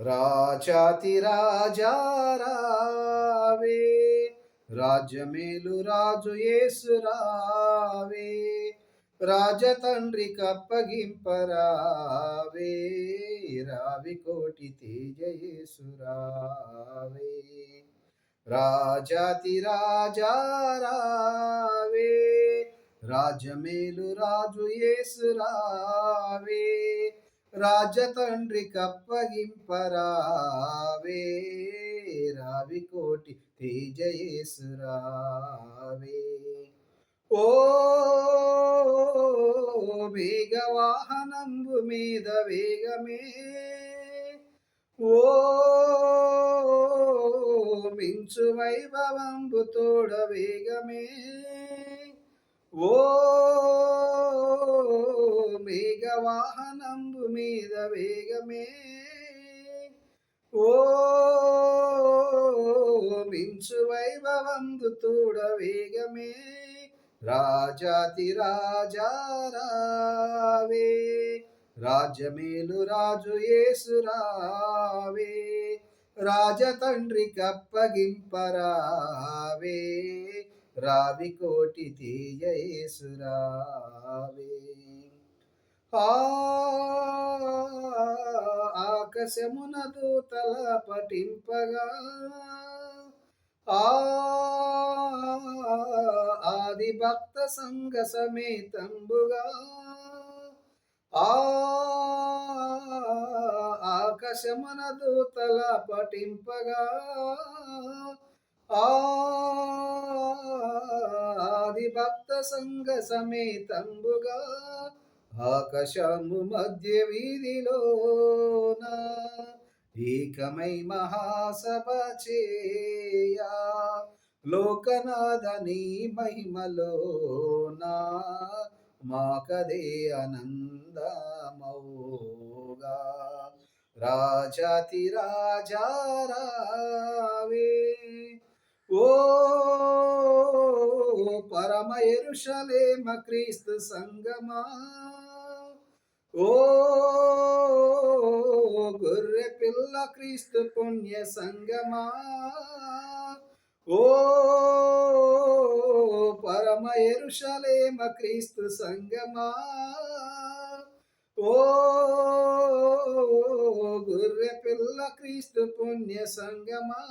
రాజాతి రాజా రావే, రాజ్యమేలు రాజు యేసు రావే, రాజతండ్రి కప్పగింపరావే, రావి కోటి తేజ యేసు రావే. రాజాతి రాజా రావే, రాజమేలు రాజు యేసు రావే, రాజతండ్రి కప్పగింపరావే, రావి కోటి తేజ యేసు రావే. ఓ మేఘవాహనంబు మీద వేగమే, ఓ మించు వైభవంబు తోడ వేగమే, ఓ మేఘవాహనంబు మీద వేగమే, ఓ మించు వైభవంబు తోడ వేగమే, రాజాతి రాజా రావే, రాజ్యమేలు రాజు యేసు రావే, రాజతండ్రి కప్పగింపరావే, రావి కోటి తేజ యేసు రావే. ఆకాశమున దూతల పఠింపగా, ఆది భక్త సంగ సమేతంబుగా, ఆకాశమున దూతల పఠింపగా, ఆది భక్త సంగ సమేతంబుగా, ఆకాశము మధ్య వీధిలోన ఏకమై మహాసభ చేయా, లోకనాథని మహిమలోనా మాకదే ఆనందమౌగా. రాజాతి రాజా రావే, ఓ పరమ యెరూషలేమ క్రీస్తు సంగమా, ఓ గొర్రె పిల్ల క్రీస్తు పుణ్య సంగమా, ఓ పరమ యెరూషలేమ క్రీస్తు సంగమా, ఓ గొర్రె పిల్ల క్రీస్తు పుణ్య సంగమా,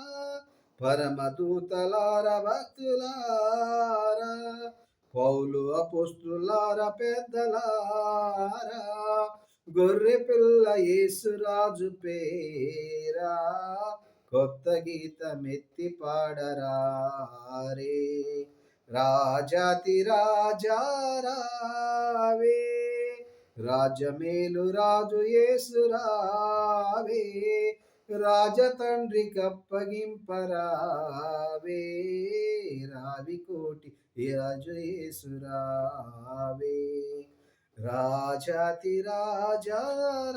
పరమదూతలార భక్తులారా, పౌలు అపోస్తులార పెద్దలారా, గొర్రె పిల్ల యేసు రాజు పేరా కొత్త గీతమెత్తి పాడరారే. రాజాతి రాజా రావే, రాజ్యమేలు రాజు యేసు రావే, రాజతండ్రి కప్పగింపరావే, రావి కోటి రాజు యేసు రావే. రాజాతి రాజా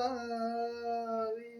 రావే.